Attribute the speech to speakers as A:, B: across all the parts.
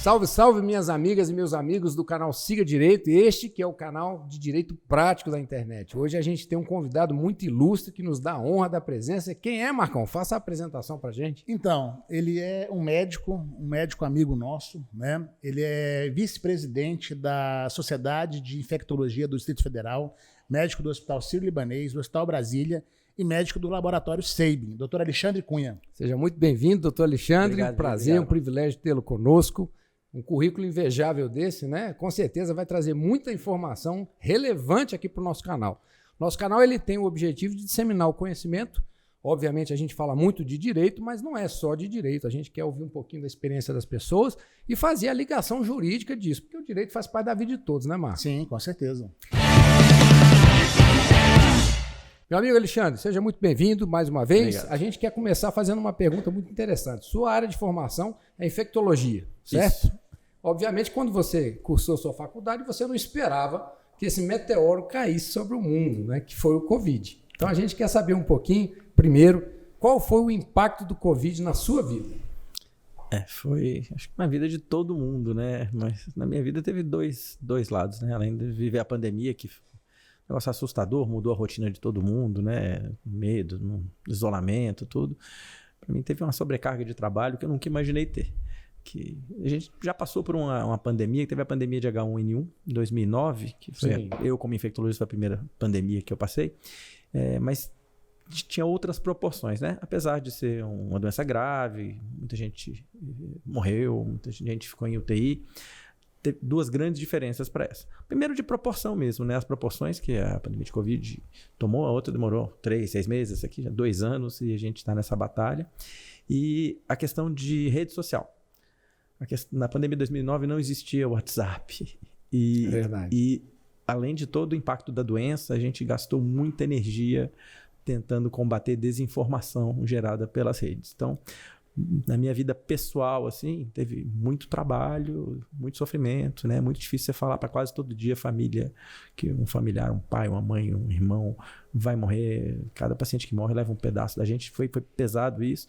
A: Salve, salve, minhas amigas e meus amigos do canal Siga Direito, este que é o canal de direito prático da internet. Hoje a gente tem um convidado muito ilustre que nos dá a honra da presença. Quem é, Marcão? Faça a apresentação pra gente.
B: Então, ele é um médico amigo nosso, né? Ele é vice-presidente da Sociedade de Infectologia do Distrito Federal, médico do Hospital Sírio-Libanês, do Hospital Brasília e médico do Laboratório Sabin, Dr. Alexandre Cunha.
A: Seja muito bem-vindo, doutor Alexandre.
C: Obrigado,
A: um prazer,
C: obrigado.
A: Um privilégio tê-lo conosco. Um currículo invejável desse, né? Com certeza vai trazer muita informação relevante aqui para o nosso canal. Nosso canal ele tem o objetivo de disseminar o conhecimento. Obviamente a gente fala muito de direito, mas não é só de direito. A gente quer ouvir um pouquinho da experiência das pessoas e fazer a ligação jurídica disso, porque o direito faz parte da vida de todos, né, Marcos?
B: Sim, com certeza.
A: Meu amigo Alexandre, seja muito bem-vindo mais uma vez.
C: Obrigado.
A: A gente quer começar fazendo uma pergunta muito interessante. Sua área de formação é infectologia, certo?
C: Isso.
A: Obviamente, quando você cursou sua faculdade, você não esperava que esse meteoro caísse sobre o mundo, né? Que foi o Covid. Então a gente quer saber um pouquinho, primeiro, qual foi o impacto do Covid na sua vida?
C: Foi, acho que na vida de todo mundo, né? Mas na minha vida teve dois lados, né? Além de viver a pandemia, que foi um negócio assustador, mudou a rotina de todo mundo, né? Medo, isolamento, tudo. Para mim teve uma sobrecarga de trabalho que eu nunca imaginei ter. Que a gente já passou por uma pandemia, teve a pandemia de H1N1 em 2009, que foi eu como infectologista foi a primeira pandemia que eu passei, mas tinha outras proporções, né? Apesar de ser uma doença grave, muita gente morreu, muita gente ficou em UTI, teve duas grandes diferenças para essa. Primeiro de proporção mesmo, né? As proporções que a pandemia de Covid tomou, a outra demorou 3, 6 meses, essa aqui já 2 anos e a gente está nessa batalha. E a questão de rede social. Na pandemia de 2009 não existia o WhatsApp.
A: Verdade.
C: E, além de todo o impacto da doença, a gente gastou muita energia tentando combater desinformação gerada pelas redes. Então, na minha vida pessoal, assim, teve muito trabalho, muito sofrimento, né? Muito difícil você falar para quase todo dia a família que um familiar, um pai, uma mãe, um irmão vai morrer. Cada paciente que morre leva um pedaço da gente. Foi pesado isso.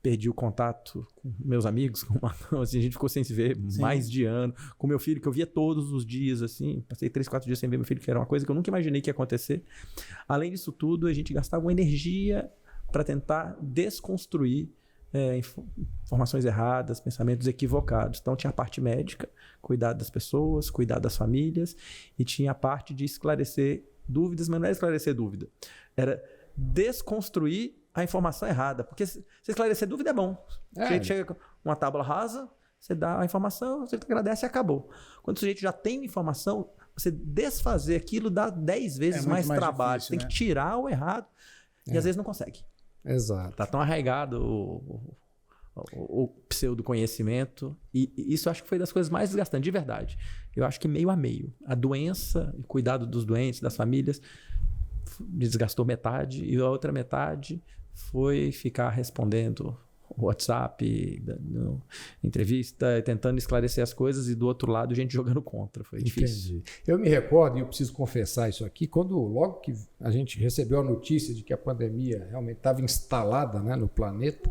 C: Perdi o contato com meus amigos, assim, a gente ficou sem se ver mais de ano. Com meu filho, que eu via todos os dias, assim, passei 3, 4 dias sem ver meu filho, que era uma coisa que eu nunca imaginei que ia acontecer. Além disso tudo, a gente gastava uma energia para tentar desconstruir informações erradas, pensamentos equivocados. Então tinha a parte médica, cuidar das pessoas, cuidar das famílias, e tinha a parte de esclarecer dúvidas, mas não era esclarecer dúvida, era desconstruir a informação errada, porque se esclarecer dúvida é bom. O sujeito chega com uma tábua rasa, você dá a informação, você agradece e acabou. Quando o sujeito já tem informação, você desfazer aquilo dá 10 vezes mais trabalho.
B: Difícil,
C: tem que tirar o errado e às vezes não consegue.
A: Exato.
C: Tá tão arraigado o pseudo-conhecimento, e isso eu acho que foi das coisas mais desgastantes, de verdade. Eu acho que meio a meio. A doença, o cuidado dos doentes, das famílias, desgastou metade, e a outra metade foi ficar respondendo o WhatsApp, entrevista, tentando esclarecer as coisas, e do outro lado gente jogando contra. Foi difícil.
A: Entendi. Eu me recordo, e eu preciso confessar isso aqui, logo que a gente recebeu a notícia de que a pandemia realmente estava instalada, né, no planeta,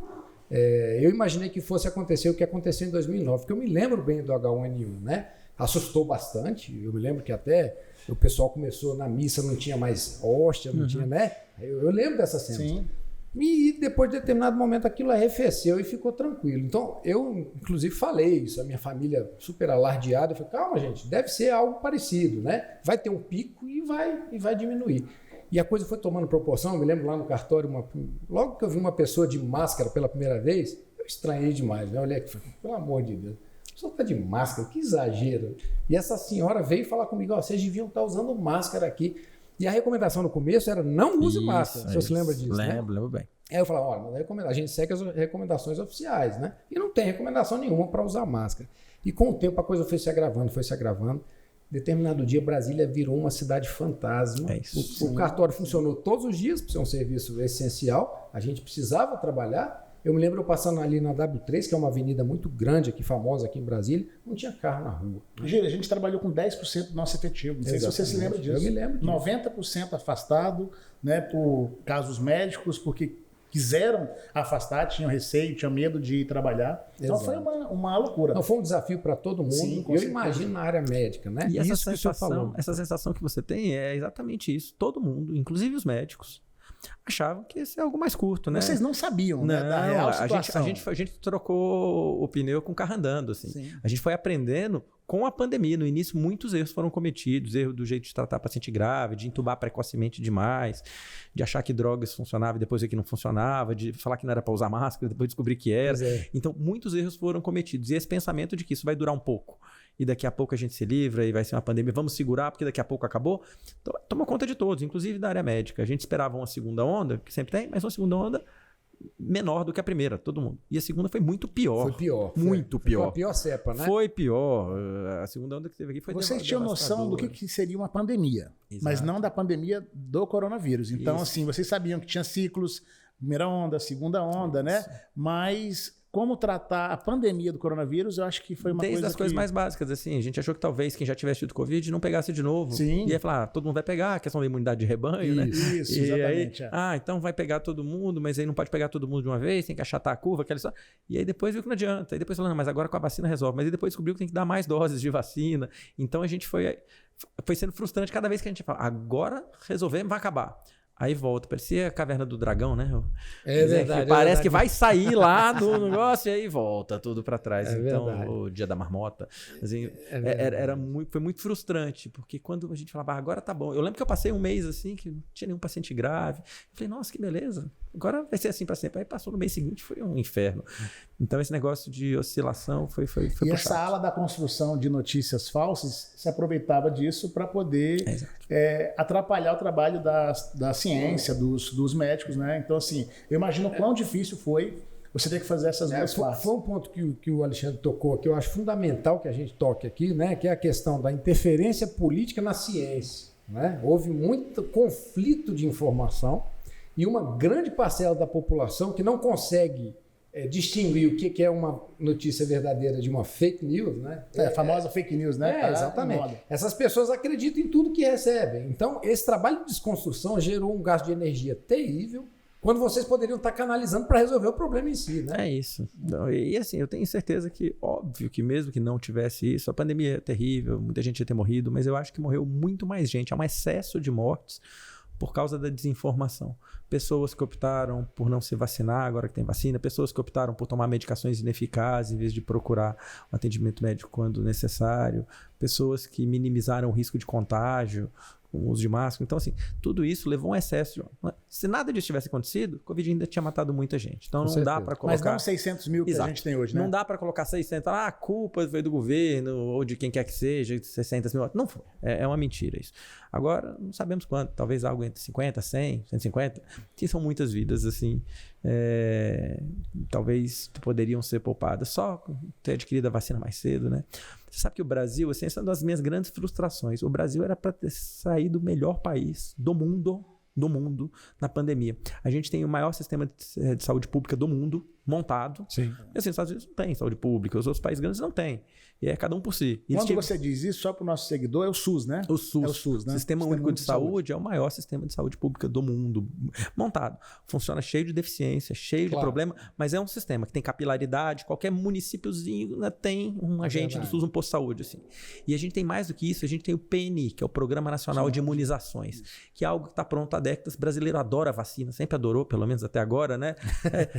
A: eu imaginei que fosse acontecer o que aconteceu em 2009, porque eu me lembro bem do H1N1, né? Assustou bastante. Eu me lembro que até o pessoal começou na missa, não tinha mais hóstia, não tinha, né? Eu lembro dessa cena.
B: Sim.
A: E depois de determinado momento aquilo arrefeceu e ficou tranquilo. Então, eu inclusive falei isso, a minha família super alardeada, eu falei, calma gente, deve ser algo parecido, né? Vai ter um pico e vai diminuir. E a coisa foi tomando proporção. Eu me lembro lá no cartório, logo que eu vi uma pessoa de máscara pela primeira vez, eu estranhei demais, né? Eu olhei aqui e falei, pelo amor de Deus, a pessoa está de máscara, que exagero. E essa senhora veio falar comigo, vocês deviam estar usando máscara aqui. E a recomendação no começo era não use máscara. Você se lembra disso,
C: Lembro bem.
A: Aí eu falava, a gente segue as recomendações oficiais, né? E não tem recomendação nenhuma para usar máscara. E com o tempo a coisa foi se agravando. Determinado dia, Brasília virou uma cidade fantasma. O cartório funcionou todos os dias, por ser um serviço essencial. A gente precisava trabalhar. Eu me lembro eu passando ali na W3, que é uma avenida muito grande aqui, famosa aqui em Brasília, não tinha carro na rua.
B: Gíria, a gente trabalhou com 10% do nosso efetivo. Não sei se você se lembra disso.
A: Eu me lembro disso.
B: 90% afastado, né, por casos médicos, porque quiseram afastar, tinham receio, tinham medo de ir trabalhar. Então
A: Exato.
B: foi uma loucura.
A: Não, foi um desafio para todo mundo.
B: Sim, com
A: eu
B: certeza.
A: imagino na área médica, né?
C: E
A: Isso que o senhor falou.
C: essa sensação que você tem é exatamente isso. Todo mundo, inclusive os médicos, achavam que ia ser algo mais curto, né?
B: Vocês não sabiam, né, da real situação.
C: A gente trocou o pneu com o carro andando, assim.
B: Sim.
C: A gente foi aprendendo com a pandemia. No início, muitos erros foram cometidos. Erro do jeito de tratar paciente grave, de entubar precocemente demais, de achar que drogas funcionavam e depois ver que não funcionava, de falar que não era para usar máscara, depois descobrir que era. Então, muitos erros foram cometidos. E esse pensamento de que isso vai durar um pouco. E daqui a pouco a gente se livra e vai ser uma pandemia. Vamos segurar porque daqui a pouco acabou. Então, tomou conta de todos, inclusive da área médica. A gente esperava uma segunda onda, que sempre tem, mas uma segunda onda menor do que a primeira, todo mundo. E a segunda foi muito pior.
A: Foi pior.
C: Muito
A: Foi
C: pior.
A: a pior cepa, né?
C: Foi pior. A segunda onda que teve aqui foi
B: Vocês tinham noção do que seria uma pandemia,
C: Exato.
B: mas não da pandemia do coronavírus. Então,
C: Isso.
B: assim, vocês sabiam que tinha ciclos, primeira onda, segunda onda, né? Mas como tratar a pandemia do coronavírus, eu acho que foi uma
C: Desde
B: coisa
C: as coisas mais básicas, assim, a gente achou que talvez quem já tivesse tido Covid não pegasse de novo.
B: Sim.
C: E ia falar, todo mundo vai pegar, a questão da imunidade de rebanho, né?
B: Isso,
C: E
B: exatamente.
C: aí, então vai pegar todo mundo, mas aí não pode pegar todo mundo de uma vez, tem que achatar a curva, aquela só. E aí depois viu que não adianta. Aí depois falou, não, mas agora com a vacina resolve. Mas aí depois descobriu que tem que dar mais doses de vacina. Então a gente foi sendo frustrante cada vez que a gente fala, agora resolvemos, vai acabar. Aí volta, parecia a caverna do dragão, né?
A: É verdade.
C: Parece que vai sair lá do negócio e aí volta tudo para trás.
A: É
C: então,
A: verdade.
C: o dia da marmota. Assim, foi muito frustrante, porque quando a gente falava, agora tá bom. Eu lembro que eu passei um mês assim, que não tinha nenhum paciente grave. Eu falei, nossa, que beleza. Agora vai ser assim para sempre. Aí passou no mês seguinte, foi um inferno. Então, esse negócio de oscilação foi
B: E
C: puxado.
B: essa ala da construção de notícias falsas se aproveitava disso para poder atrapalhar o trabalho da ciência, dos médicos, né? Então, assim, eu imagino o quão difícil foi você ter que fazer essas duas partes.
A: Foi um ponto que o Alexandre tocou, que eu acho fundamental que a gente toque aqui, né? Que é a questão da interferência política na ciência, né? Houve muito conflito de informação e uma grande parcela da população que não consegue distinguir o que é uma notícia verdadeira de uma fake news, né?
B: A famosa fake news, né?
A: Exatamente. Essas pessoas acreditam em tudo que recebem. Então, esse trabalho de desconstrução gerou um gasto de energia terrível, quando vocês poderiam estar canalizando para resolver o problema em si, né?
C: É isso. E assim, eu tenho certeza que, óbvio que mesmo que não tivesse isso, a pandemia é terrível, muita gente ia ter morrido, mas eu acho que morreu muito mais gente. Há um excesso de mortes por causa da desinformação. Pessoas que optaram por não se vacinar agora que tem vacina, pessoas que optaram por tomar medicações ineficazes em vez de procurar um atendimento médico quando necessário, pessoas que minimizaram o risco de contágio com o uso de máscara. Então, assim, tudo isso levou a um excesso. Se nada disso tivesse acontecido, o Covid ainda tinha matado muita gente. Então, não dá para colocar...
B: Mas não 600 mil que a gente tem hoje, né?
C: Não dá para colocar 600, a culpa veio do governo ou de quem quer que seja, 600 mil. Não foi. É uma mentira isso. Agora, não sabemos quanto. Talvez algo entre 50, 100, 150. Que são muitas vidas, assim. Talvez poderiam ser poupadas. Só ter adquirido a vacina mais cedo, né? Você sabe que o Brasil, assim, essa é uma das minhas grandes frustrações. O Brasil era para ter saído o melhor país do mundo na pandemia. A gente tem o maior sistema de saúde pública do mundo montado.
A: Sim.
C: E assim, os Estados Unidos não tem saúde pública, os outros países grandes não têm. E é cada um por si.
B: Quando você diz isso, só para o nosso seguidor, é o SUS, né?
C: O SUS.
B: É o SUS, né?
C: Sistema Único de Saúde é o maior sistema de saúde pública do mundo montado. Funciona cheio de deficiência, cheio de problema, mas é um sistema que tem capilaridade. Qualquer municípiozinho, né, tem um agente do SUS, um posto de saúde. Assim. E a gente tem mais do que isso, a gente tem o PNI, que é o Programa Nacional de Imunizações, que é algo que está pronto há décadas. O brasileiro adora vacina, sempre adorou, pelo menos até agora, né?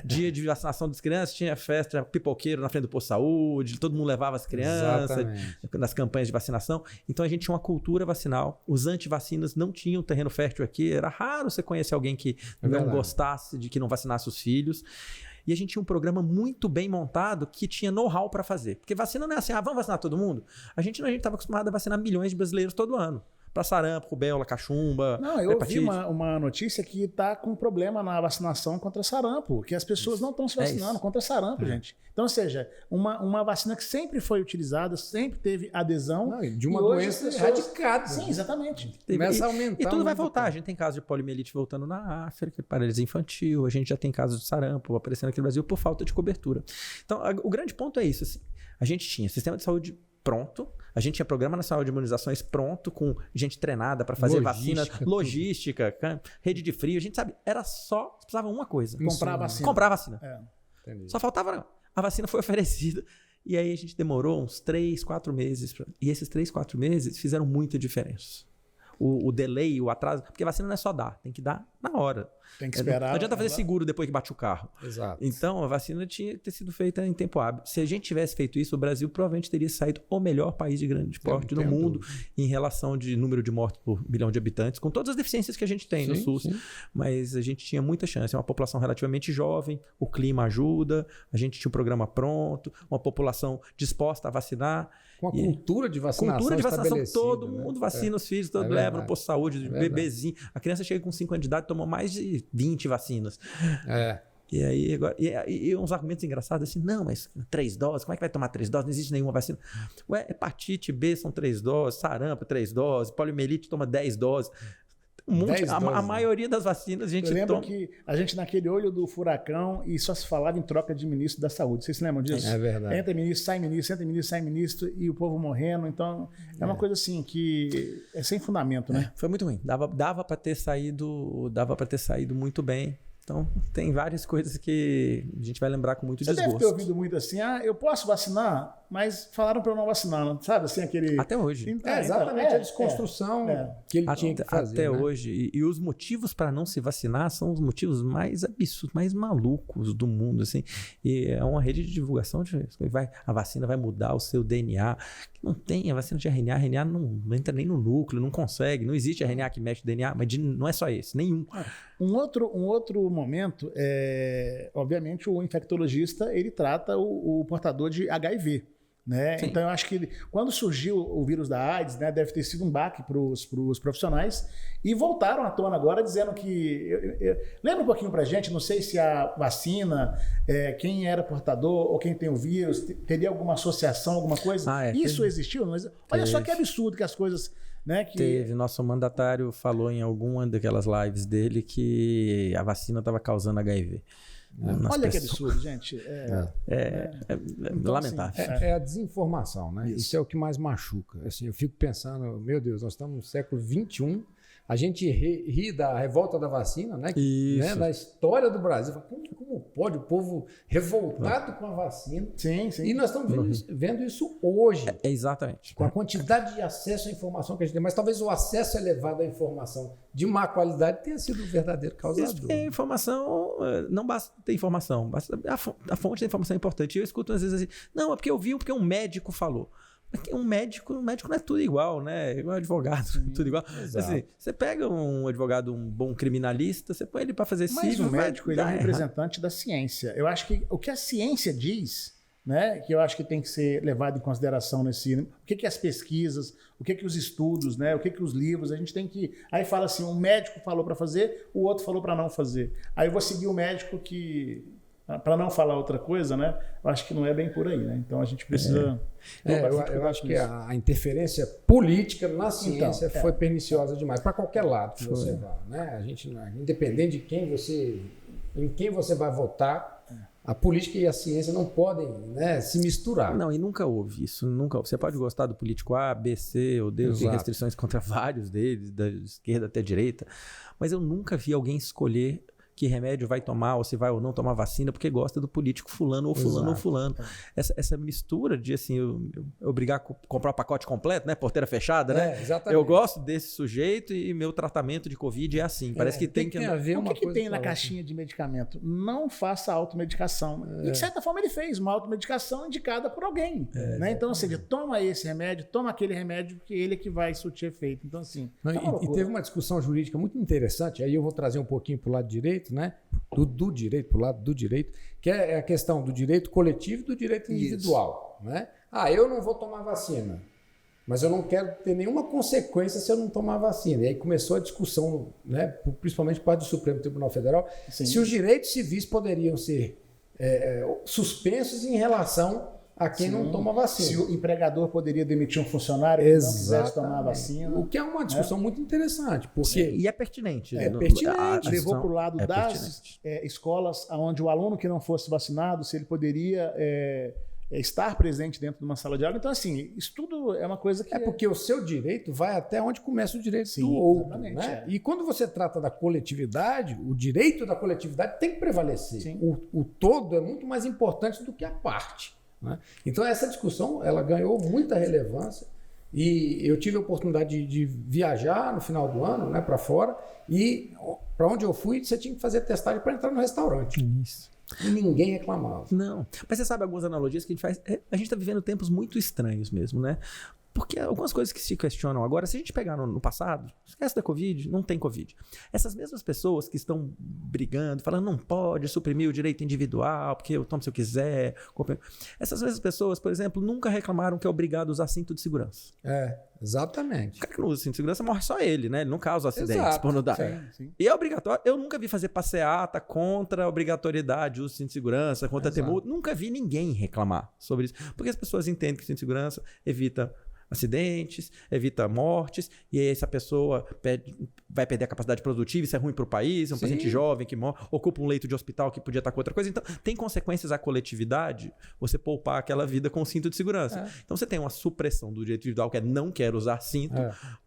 C: Dia de vacinação das crianças, tinha festa, pipoqueiro na frente do posto de saúde, todo mundo levava as crianças. Exatamente. Nas campanhas de vacinação. Então a gente tinha uma cultura vacinal. Os antivacinas não tinham terreno fértil aqui. Era raro você conhecer alguém que não gostasse, de que não vacinasse os filhos. E a gente tinha um programa muito bem montado que tinha know-how para fazer. Porque vacina não é assim, vamos vacinar todo mundo? A gente estava acostumado a vacinar milhões de brasileiros todo ano. Para sarampo, rubéola, cachumba,
B: Não, eu ouvi uma notícia que está com problema na vacinação contra sarampo, que as pessoas não estão se vacinando contra sarampo, gente. Então, ou seja, uma vacina que sempre foi utilizada, sempre teve adesão.
A: De uma doença erradicada.
B: Sim, exatamente.
A: Começa a aumentar.
C: E tudo vai voltar. A gente tem casos de poliomielite voltando na África, paralisia infantil, a gente já tem casos de sarampo aparecendo aqui no Brasil por falta de cobertura. Então, o grande ponto é isso, assim. A gente tinha sistema de saúde pronto. A gente tinha Programa Nacional de Imunizações pronto, com gente treinada para fazer vacinas, logística, rede de frio. A gente sabe, era só, precisava uma coisa.
B: Comprar a vacina.
C: Comprar a vacina. Só faltava, a vacina foi oferecida. E aí a gente demorou uns 3, 4 meses. E esses 3, 4 meses fizeram muita diferença. O delay, o atraso, porque a vacina não é só dar, tem que dar na hora.
B: Tem que esperar.
C: Não adianta fazer seguro depois que bate o carro.
A: Exato.
C: Então, a vacina tinha que ter sido feita em tempo hábil. Se a gente tivesse feito isso, o Brasil provavelmente teria saído o melhor país de grande porte no mundo em relação de número de mortes por milhão de habitantes, com todas as deficiências que a gente tem no SUS. Sim. Mas a gente tinha muita chance. É uma população relativamente jovem, o clima ajuda, a gente tinha um programa pronto, uma população disposta a vacinar.
A: Com a cultura de vacinação
C: todo mundo vacina os filhos, todo leva no posto de saúde, bebezinho. A criança chega com 5 anos de idade e toma mais de 20 vacinas. E aí, agora, e uns argumentos engraçados assim, não, mas 3 doses, como é que vai tomar 3 doses? Não existe nenhuma vacina. Ué, hepatite B são 3 doses, sarampo 3 doses, poliomielite toma 10 doses. A maioria das vacinas a gente toma.
B: Eu lembro que a gente naquele olho do furacão e só se falava em troca de ministro da saúde. Vocês se lembram disso?
A: É verdade.
B: Entra ministro, sai ministro, entra ministro, sai ministro e o povo morrendo. Então, é uma coisa assim que é sem fundamento, né?
C: Foi muito ruim. Dava para ter saído muito bem. Então, tem várias coisas que a gente vai lembrar com muito desgosto.
B: Você deve ter ouvido muito assim, eu posso vacinar, mas falaram para eu não vacinar, sabe? Assim, aquele...
C: Até hoje.
A: Exatamente a desconstrução que ele tinha que fazer.
C: Até hoje. E os motivos para não se vacinar são os motivos mais absurdos, mais malucos do mundo. Assim. E é uma rede de divulgação. A vacina vai mudar o seu DNA. Não tem a vacina de RNA. RNA não entra nem no núcleo, não consegue. Não existe RNA que mexe o DNA, mas não é só esse, nenhum.
B: Um outro momento, obviamente, o infectologista ele trata o portador de HIV. Né? Então, eu acho que quando surgiu o vírus da AIDS, né, deve ter sido um baque para os profissionais e voltaram à tona agora dizendo que... Lembra um pouquinho para a gente, não sei se a vacina, quem era portador ou quem tem o vírus, teria alguma associação, alguma coisa? Isso existiu? Mas olha só que absurdo que as coisas... Né,
C: Teve. Nosso mandatário falou em alguma daquelas lives dele que a vacina estava causando HIV.
B: Olha que absurdo, gente.
C: Então, lamentável.
A: Assim, é a desinformação, né? Isso é o que mais machuca. Assim, eu fico pensando, meu Deus, nós estamos no século XXI, a gente ri da revolta da vacina, né? Né? Na história do Brasil. Como pode o povo revoltado com a vacina?
B: Sim.
A: E nós estamos vendo isso hoje.
C: Exatamente.
A: Com a quantidade de acesso à informação que a gente tem. Mas talvez o acesso elevado à informação de má qualidade tenha sido o verdadeiro causador.
C: A informação, não basta ter informação. A fonte da informação é importante. Eu escuto às vezes assim, não, é porque eu vi, porque um médico falou. Um médico não é tudo igual, né? Igual advogado, tudo igual. Assim, você pega um advogado, um bom criminalista, você põe ele para fazer
B: Mas o médico ele é um representante da ciência. Eu acho que o que a ciência diz, né, que eu acho que tem que ser levado em consideração nesse... O que as pesquisas, o que os estudos, né, o que os livros, a gente tem que... Aí fala assim, um médico falou para fazer, o outro falou para não fazer. Aí eu vou seguir o médico que... Para não falar outra coisa, né? Eu acho que não é bem por aí, né? Então a gente precisa...
A: Eu acho que a interferência política na ciência foi perniciosa demais, para qualquer lado que você vá, né? A gente, independente de em quem você vai votar, a política e a ciência não podem, né, se misturar.
C: Não, e nunca houve isso. Você pode gostar do político A, B, C ou D, tem restrições contra vários deles, da esquerda até a direita, mas eu nunca vi alguém escolher que remédio vai tomar ou se vai ou não tomar vacina porque gosta do político fulano ou fulano ou fulano. Essa mistura de assim, eu obrigar a comprar o pacote completo, né? Porteira fechada, né?
A: Exatamente.
C: Eu gosto desse sujeito e meu tratamento de Covid é assim. Parece que tem que
A: haver
B: uma coisa. O que tem na caixinha de medicamento? Não faça automedicação. E de certa forma ele fez uma automedicação indicada por alguém. Né? Então, ou seja, toma esse remédio, toma aquele remédio que ele é que vai surtir efeito. Então, assim...
A: E teve uma discussão jurídica muito interessante, aí eu vou trazer um pouquinho para o lado direito, né? Do direito, pro lado do direito, que é a questão do direito coletivo e do direito individual. Né? Eu não vou tomar vacina, mas eu não quero ter nenhuma consequência se eu não tomar vacina. E aí começou a discussão, né, principalmente por parte do Supremo Tribunal Federal, se os direitos civis poderiam ser suspensos em relação a quem não toma vacina.
B: Se o empregador poderia demitir um funcionário que não quisesse tomar a vacina.
A: O que é uma discussão muito interessante. Porque...
C: E é pertinente.
B: Levou para o lado das escolas onde o aluno que não fosse vacinado, se ele poderia estar presente dentro de uma sala de aula. Então, assim, isso tudo é uma coisa que...
A: É porque o seu direito vai até onde começa o direito
B: Sim,
A: do outro.
B: exatamente,
A: Né? E quando você trata da coletividade, o direito da coletividade tem que prevalecer.
B: Sim.
A: O todo é muito mais importante do que a parte. Né? Então, essa discussão ela ganhou muita relevância. E eu tive a oportunidade de viajar no final do ano, né, para fora, e para onde eu fui, você tinha que fazer testagem para entrar no restaurante.
C: Isso.
A: E ninguém reclamava.
C: Não. Mas você sabe algumas analogias que a gente faz? A gente está vivendo tempos muito estranhos mesmo, né? Porque algumas coisas que se questionam agora, se a gente pegar no passado, esquece da Covid, não tem Covid. Essas mesmas pessoas que estão brigando, falando não pode suprimir o direito individual, porque eu tomo se eu quiser. Essas mesmas pessoas, por exemplo, nunca reclamaram que é obrigado a usar cinto de segurança.
A: Exatamente.
C: O cara que não usa cinto de segurança morre só ele, né? Ele não causa acidentes
A: Exato,
C: por não dar.
B: Sim.
C: E é obrigatório. Eu nunca vi fazer passeata contra a obrigatoriedade, uso de cinto de segurança, contra ter multa. Nunca vi ninguém reclamar sobre isso. Porque as pessoas entendem que o cinto de segurança evita acidentes, evita mortes, e aí essa pessoa vai perder a capacidade produtiva, isso é ruim para o país, paciente jovem que morre, ocupa um leito de hospital que podia estar com outra coisa. Então, tem consequências à coletividade você poupar aquela vida com o cinto de segurança. Então, você tem uma supressão do direito individual, que é não quero usar cinto,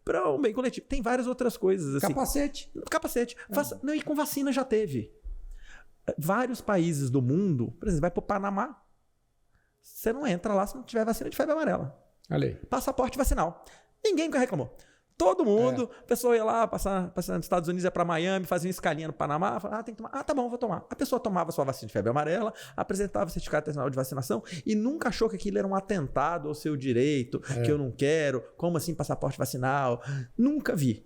C: para um bem coletivo. Tem várias outras coisas. Assim. Capacete. Não, e com vacina já teve. Vários países do mundo, por exemplo, vai para o Panamá, você não entra lá se não tiver vacina de febre amarela. Passaporte vacinal. Ninguém reclamou. Todo mundo, a pessoa ia lá, passar nos Estados Unidos, ia para Miami, fazia uma escalinha no Panamá, falava, tem que tomar. Tá bom, vou tomar. A pessoa tomava sua vacina de febre amarela, apresentava o certificado nacional de vacinação e nunca achou que aquilo era um atentado ao seu direito, que eu não quero, como assim passaporte vacinal? Nunca vi.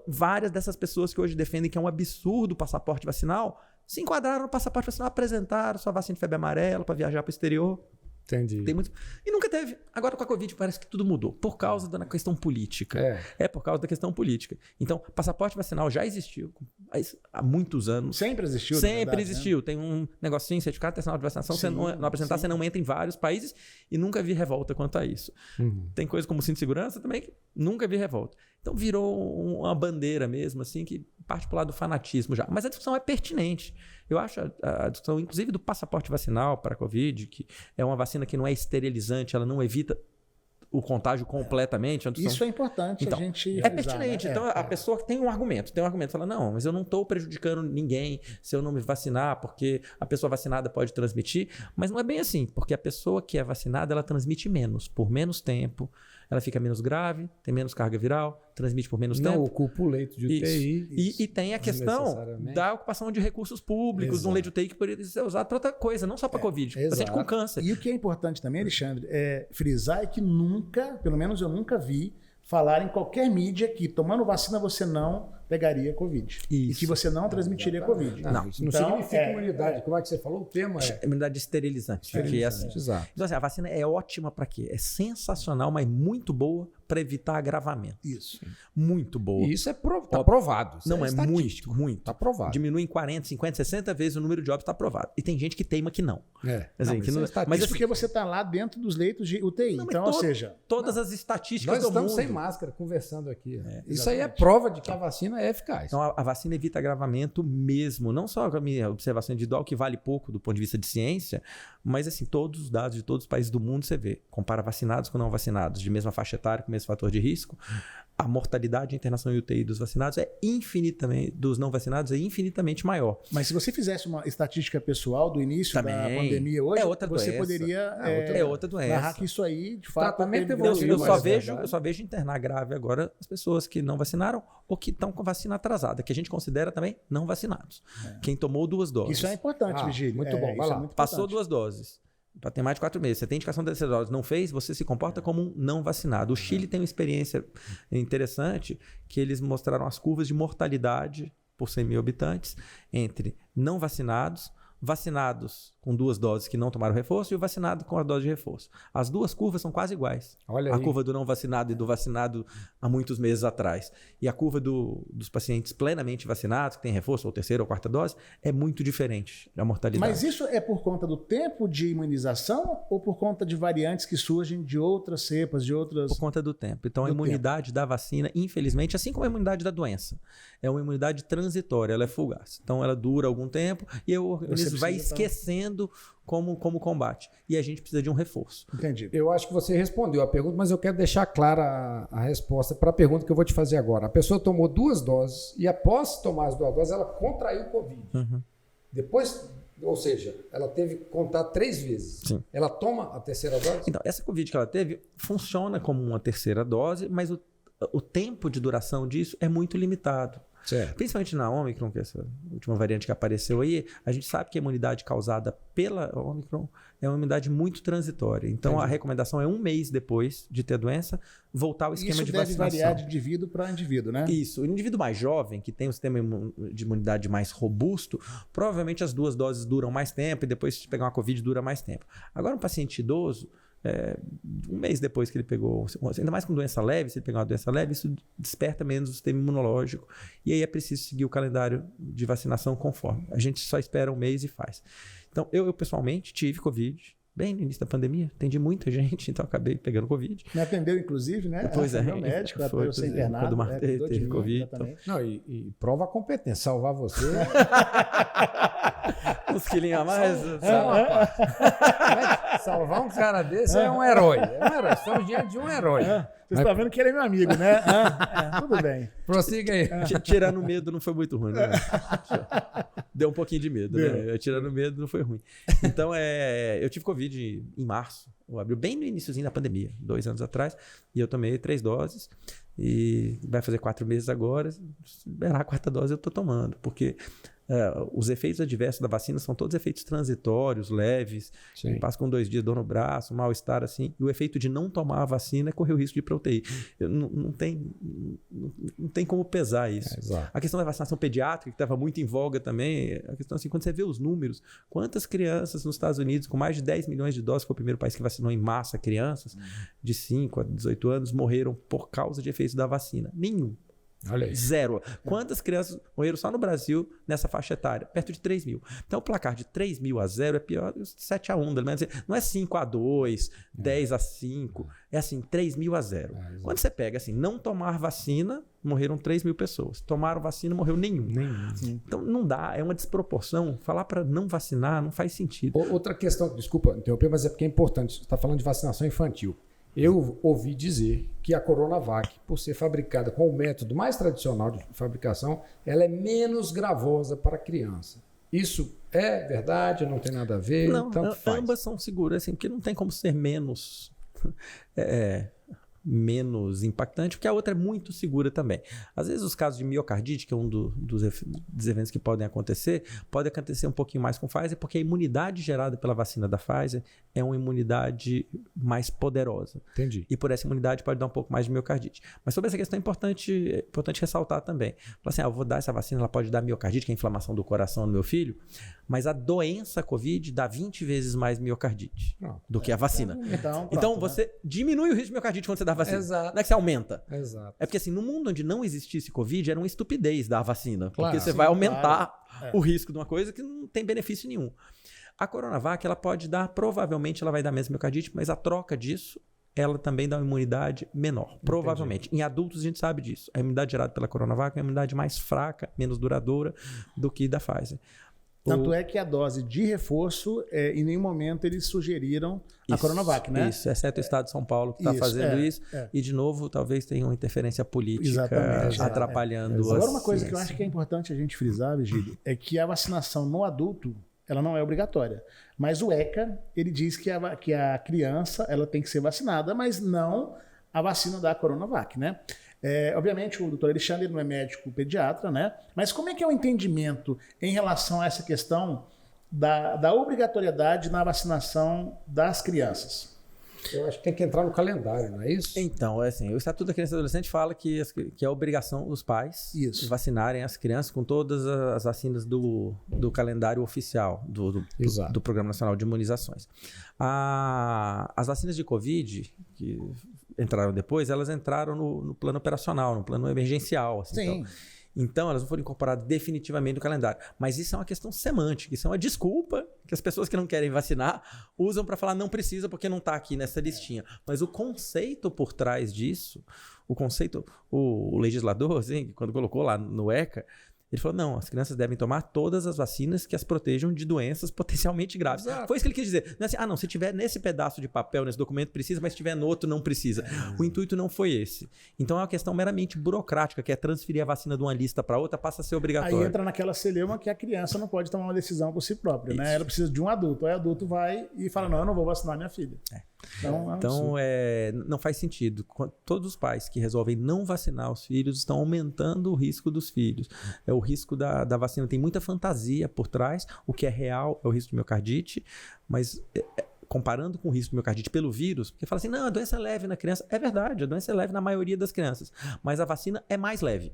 C: Várias dessas pessoas que hoje defendem que é um absurdo o passaporte vacinal, se enquadraram no passaporte vacinal, apresentaram sua vacina de febre amarela para viajar para o exterior.
A: Entendi.
C: E nunca teve. Agora com a Covid parece que tudo mudou. Por causa da questão política. É por causa da questão política. Então, passaporte vacinal já existiu há muitos anos.
B: Sempre existiu.
C: Sempre existiu. Né? Tem um negocinho, certificado nacional de vacinação. Você não apresentar, você não entra em vários países e nunca vi revolta quanto a isso. Tem coisa como cinto de segurança também que nunca vi revolta. Então virou uma bandeira mesmo, assim, que parte para o lado do fanatismo já. Mas a discussão é pertinente. Eu acho a discussão, inclusive, do passaporte vacinal para a Covid, que é uma vacina que não é esterilizante, ela não evita o contágio completamente.
B: Isso é importante
C: então,
B: a gente
C: é pertinente. Né? Então, a pessoa tem um argumento. Fala, não, mas eu não estou prejudicando ninguém se eu não me vacinar, porque a pessoa vacinada pode transmitir. Mas não é bem assim, porque a pessoa que é vacinada, ela transmite menos, por menos tempo. Ela fica menos grave, tem menos carga viral, transmite por menos tempo.
A: Não ocupa o leito de UTI.
C: E tem a questão da ocupação de recursos públicos, de um leito de UTI que poderia ser usado para outra coisa, não só para Covid, paciente com câncer.
B: E o que é importante também, Alexandre, é frisar é que nunca, pelo menos eu nunca vi, falar em qualquer mídia que tomando vacina você não pegaria Covid. Isso. E que você não transmitiria Covid.
A: Não, isso não significa imunidade. Como é que você falou? O termo é...
C: Imunidade esterilizante. Exato. Então, assim, a vacina é ótima para quê? É sensacional, mas muito boa para evitar agravamento.
B: Isso.
C: Muito boa.
A: E isso está provado. Isso
C: não, é muito.
A: Está provado.
C: Diminui em 40, 50, 60 vezes o número de óbitos, está provado. E tem gente que teima que não.
B: Mas isso porque você está lá dentro dos leitos de UTI.
C: Não,
B: então, ou seja...
C: Todas as estatísticas
A: do mundo. Nós estamos sem máscara conversando aqui. Isso aí é prova de que a vacina é eficaz.
C: Então, a vacina evita agravamento mesmo. Não só com a minha observação individual, que vale pouco do ponto de vista de ciência, mas assim, todos os dados de todos os países do mundo você vê. Compara vacinados com não vacinados, de mesma faixa etária, com o mesmo fator de risco. A mortalidade, a internação em UTI dos vacinados dos não vacinados é infinitamente maior.
B: Mas se você fizesse uma estatística pessoal do início da pandemia hoje, você poderia
C: é outra doença.
B: narrar que isso aí, de fato,
C: eu só vejo internar grave agora as pessoas que não vacinaram ou que estão com vacina atrasada, que a gente considera também não vacinados. Quem tomou 2 doses.
B: Isso é importante, Virgílio.
A: Muito bom, vai lá.
C: Passou 2 doses. Para ter mais de 4 meses. Você tem indicação dessas doses, não fez, você se comporta como um não vacinado. O Chile tem uma experiência interessante que eles mostraram as curvas de mortalidade por 100 mil habitantes entre não vacinados, vacinados com 2 doses que não tomaram reforço e o vacinado com a dose de reforço. As 2 curvas são quase iguais.
A: Olha
C: a
A: aí.
C: Curva do não vacinado e do vacinado há muitos meses atrás. E a curva dos pacientes plenamente vacinados, que tem reforço, ou 3ª ou 4ª dose, é muito diferente da mortalidade.
B: Mas isso é por conta do tempo de imunização ou por conta de variantes que surgem de outras cepas, de outras...
C: Por conta do tempo. Então, a imunidade da vacina, infelizmente, assim como a imunidade da doença, é uma imunidade transitória, ela é fugaz. Então, ela dura algum tempo e o organismo vai esquecendo como combate. E a gente precisa de um reforço.
B: Entendi.
A: Eu acho que você respondeu a pergunta, mas eu quero deixar clara a resposta para a pergunta que eu vou te fazer agora. A pessoa tomou 2 doses e após tomar as 2 doses, ela contraiu o Covid. Depois, ou seja, ela teve que contar 3 vezes.
C: Sim.
A: Ela toma a terceira dose?
C: Então, essa Covid que ela teve funciona como uma terceira dose, mas o tempo de duração disso é muito limitado.
A: Certo.
C: Principalmente na Omicron, que é essa última variante que apareceu aí, a gente sabe que a imunidade causada pela Omicron é uma imunidade muito transitória. Então, a recomendação é 1 mês depois de ter a doença, voltar ao esquema de vacinação.
B: Isso deve variar de indivíduo para indivíduo, né?
C: Isso. O indivíduo mais jovem, que tem um sistema de imunidade mais robusto, provavelmente as 2 doses duram mais tempo e depois se pegar uma Covid dura mais tempo. Agora, um paciente idoso, 1 mês depois que ele pegou, ainda mais com doença leve, se ele pegar uma doença leve, isso desperta menos o sistema imunológico. E aí é preciso seguir o calendário de vacinação conforme. A gente só espera 1 mês e faz. Então, eu pessoalmente tive Covid bem no início da pandemia, atendi muita gente, então acabei pegando Covid.
B: Me atendeu, inclusive, né?
C: Pois é.
B: Meu médico,
C: foi,
B: eu ser internado.
C: quando o Marta teve Covid. Então.
A: Não, e prova a competência, salvar você.
C: Uns quilinhos a mais.
A: Salvar um cara desse é um herói. Estamos diante de um herói.
B: Você está vendo que ele é meu amigo, né? Tudo bem.
A: Prossiga aí.
C: Tirando o medo não foi muito ruim, né? Deu um pouquinho de medo, né? Tirando o medo não foi ruim. Então, eu tive Covid em março, ou abril, bem no iniciozinho da pandemia, 2 anos atrás, e eu tomei 3 doses, e vai fazer 4 meses agora, se liberar a 4ª dose eu tô tomando, porque os efeitos adversos da vacina são todos efeitos transitórios, leves, passa com 2 dias, dor no braço, mal-estar assim, e o efeito de não tomar a vacina é correr o risco de ir para UTI. Não tem como pesar isso. A questão da vacinação pediátrica, que estava muito em voga também, a questão assim, quando você vê os números, quantas crianças nos Estados Unidos, com mais de 10 milhões de doses, foi o primeiro país que vacinou em massa crianças, de 5 a 18 anos, morreram por causa de efeitos da vacina? Nenhum.
A: Olha aí.
C: 0. Quantas crianças morreram só no Brasil nessa faixa etária? Perto de 3 mil. Então o placar de 3 mil a 0 é pior que 7 a 1. Não é 5 a 2, 10 a 5. É assim, 3 mil a 0. Quando você pega assim, não tomar vacina, morreram 3 mil pessoas. Tomaram vacina, morreu nenhum. Então não dá, é uma desproporção. Falar para não vacinar não faz sentido.
A: Outra questão, desculpa interromper, mas é porque é importante. Você está falando de vacinação infantil. Eu ouvi dizer que a Coronavac, por ser fabricada com o método mais tradicional de fabricação, ela é menos gravosa para a criança. Isso é verdade? Não tem nada a ver?
C: Não,
A: tanto faz.
C: Ambas são seguras, assim, porque não tem como ser menos impactante, porque a outra é muito segura também. Às vezes os casos de miocardite, que é um dos eventos que podem acontecer, pode acontecer um pouquinho mais com Pfizer, porque a imunidade gerada pela vacina da Pfizer é uma imunidade mais poderosa.
A: Entendi.
C: E por essa imunidade pode dar um pouco mais de miocardite. Mas sobre essa questão é importante ressaltar também. Falar assim, eu vou dar essa vacina, ela pode dar miocardite, que é a inflamação do coração do meu filho, mas a doença Covid dá 20 vezes mais miocardite do que a vacina. Então você diminui o risco de miocardite quando você dá vacina.
A: Exato.
C: Não é que você aumenta.
A: Exato.
C: É porque assim, no mundo onde não existisse Covid, era uma estupidez dar a vacina.
A: Claro,
C: porque você vai aumentar o risco de uma coisa que não tem benefício nenhum. A Coronavac, ela pode dar, provavelmente ela vai dar mesmo miocardite, mas a troca disso, ela também dá uma imunidade menor. Provavelmente. Em adultos a gente sabe disso. A imunidade gerada pela Coronavac é uma imunidade mais fraca, menos duradoura do que da Pfizer.
B: Tanto é que a dose de reforço, em nenhum momento eles sugeriram a Coronavac, né?
C: Isso, exceto o Estado de São Paulo que está fazendo isso. E, de novo, talvez tenha uma interferência política atrapalhando
B: Agora, uma coisa que eu acho que é importante a gente frisar, Virgílio, é que a vacinação no adulto, ela não é obrigatória. Mas o ECA, ele diz que a criança ela tem que ser vacinada, mas não a vacina da Coronavac, né? Obviamente, o doutor Alexandre não é médico pediatra, né? Mas como é que é o entendimento em relação a essa questão da obrigatoriedade na vacinação das crianças?
A: Eu acho que tem que entrar no calendário, não é isso?
C: Então, assim, o Estatuto da Criança e do Adolescente fala que é a obrigação dos pais vacinarem as crianças com todas as vacinas do calendário oficial do Programa Nacional de Imunizações. As vacinas de Covid, que entraram depois, elas entraram no plano operacional, no plano emergencial. Assim, então, elas não foram incorporadas definitivamente no calendário. Mas isso é uma questão semântica, isso é uma desculpa que as pessoas que não querem vacinar usam para falar não precisa porque não está aqui nessa listinha. Mas o conceito por trás disso, o legislador, assim, quando colocou lá no ECA, Ele falou, não, as crianças devem tomar todas as vacinas que as protejam de doenças potencialmente graves.
A: Exato.
C: Foi isso que ele quis dizer. Não é assim, se tiver nesse pedaço de papel, nesse documento, precisa, mas se tiver no outro, não precisa. O intuito não foi esse. Então é uma questão meramente burocrática, que é transferir a vacina de uma lista para outra, passa a ser obrigatório.
B: Aí entra naquela celeuma que a criança não pode tomar uma decisão por si própria, né? Ela precisa de um adulto. Aí o adulto vai e fala, não, eu não vou vacinar minha filha. Então, não faz sentido. Todos os pais que resolvem não vacinar os filhos estão aumentando o risco dos filhos. O risco da vacina tem muita fantasia por trás. O que é real é o risco de miocardite, mas comparando com o risco de miocardite pelo vírus, porque fala assim, não, a doença é leve na criança. É verdade, a doença é leve na maioria das crianças, mas a vacina é mais leve.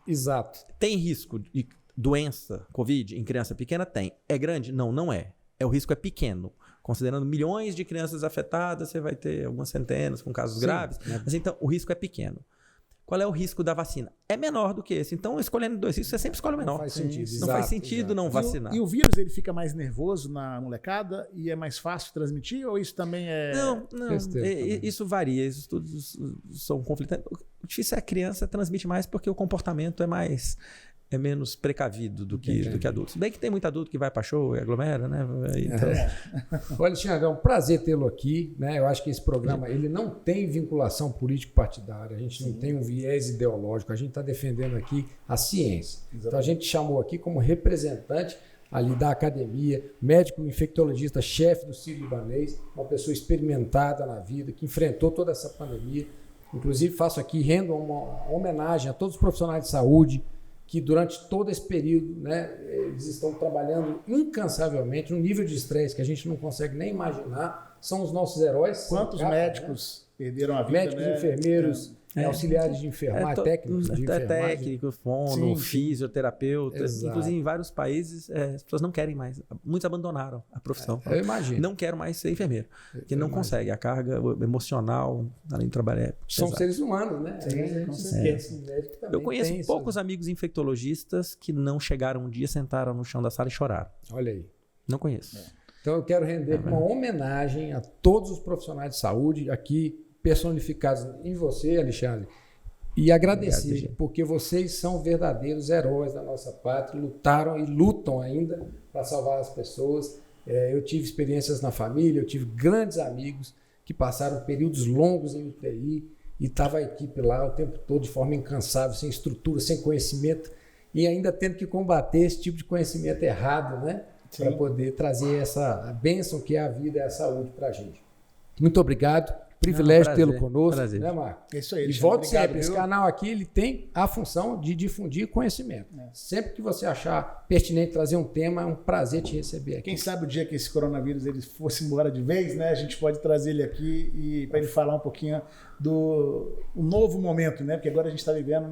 A: Exato.
C: Tem risco de doença, Covid, em criança pequena? Tem. É grande? Não, não é. O risco é pequeno. Considerando milhões de crianças afetadas, você vai ter algumas centenas com casos graves. Mas então, o risco é pequeno. Qual é o risco da vacina? É menor do que esse. Então, escolhendo dois riscos, você sempre escolhe o menor.
A: Não faz sentido.
C: Não faz sentido não vacinar.
B: E o vírus, ele fica mais nervoso na molecada e é mais fácil transmitir? Ou isso também é...
C: Não. Isso varia. Esses estudos são conflitantes. O difícil é a criança transmite mais porque o comportamento é menos precavido do que adultos. Se bem que tem muito adulto que vai para show e aglomera, né? Então...
A: Olha, Alexandre, é um prazer tê-lo aqui, né? Eu acho que esse programa ele não tem vinculação político-partidária, a gente não tem um viés ideológico, a gente está defendendo aqui a ciência. Exatamente. Então a gente chamou aqui como representante ali da academia, médico infectologista, chefe do Sírio-Libanês, uma pessoa experimentada na vida, que enfrentou toda essa pandemia. Inclusive rendo uma homenagem a todos os profissionais de saúde, que durante todo esse período, né, eles estão trabalhando incansavelmente, um nível de estresse que a gente não consegue nem imaginar, são os nossos heróis.
B: Quantos médicos perderam a vida?
A: Médicos, enfermeiros, auxiliares de enfermagem, técnicos de enfermagem.
C: Técnico, fono, fisioterapeuta. Inclusive, em vários países, as pessoas não querem mais. Muitos abandonaram a profissão.
A: Eu imagino.
C: Não quero mais ser enfermeiro. Porque não consegue. A carga emocional, além do trabalho,
A: são seres humanos, né? A gente esquece.
C: Eu conheço poucos amigos infectologistas que não chegaram um dia, sentaram no chão da sala e choraram.
A: Olha aí.
C: Não conheço.
A: Então, eu quero render uma homenagem a todos os profissionais de saúde aqui, personificados em você, Alexandre, e agradecer, obrigado, porque vocês são verdadeiros heróis da nossa pátria, lutaram e lutam ainda para salvar as pessoas. Eu tive experiências na família, eu tive grandes amigos que passaram períodos longos em UTI e estava a equipe lá o tempo todo de forma incansável, sem estrutura, sem conhecimento e ainda tendo que combater esse tipo de conhecimento errado, né? Para poder trazer essa bênção que é a vida e a saúde para a gente. Muito obrigado. Privilégio tê-lo conosco, né, Marco?
B: É isso aí.
A: E volte sempre. Esse canal aqui ele tem a função de difundir conhecimento. Sempre que você achar pertinente trazer um tema, é um prazer te receber aqui.
B: Quem sabe o dia que esse coronavírus ele fosse embora de vez, né? A gente pode trazer ele aqui e para ele falar um pouquinho do novo momento, né? Porque agora a gente está vivendo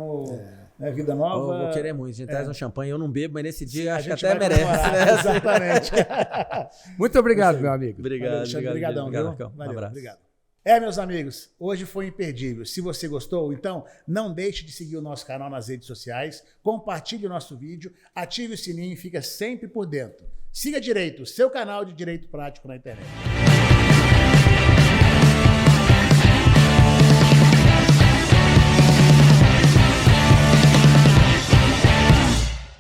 B: vida nova.
C: Vou querer muito. A gente traz um champanhe, eu não bebo, mas nesse dia acho que até merece. Né?
B: Exatamente.
A: Muito obrigado, meu amigo.
C: Obrigado.
B: Obrigadão, viu?
C: Valeu,
B: um abraço.
C: Obrigado.
B: Meus amigos, hoje foi imperdível. Se você gostou, então não deixe de seguir o nosso canal nas redes sociais, compartilhe o nosso vídeo, ative o sininho e fica sempre por dentro. Siga Direito, seu canal de Direito Prático na internet.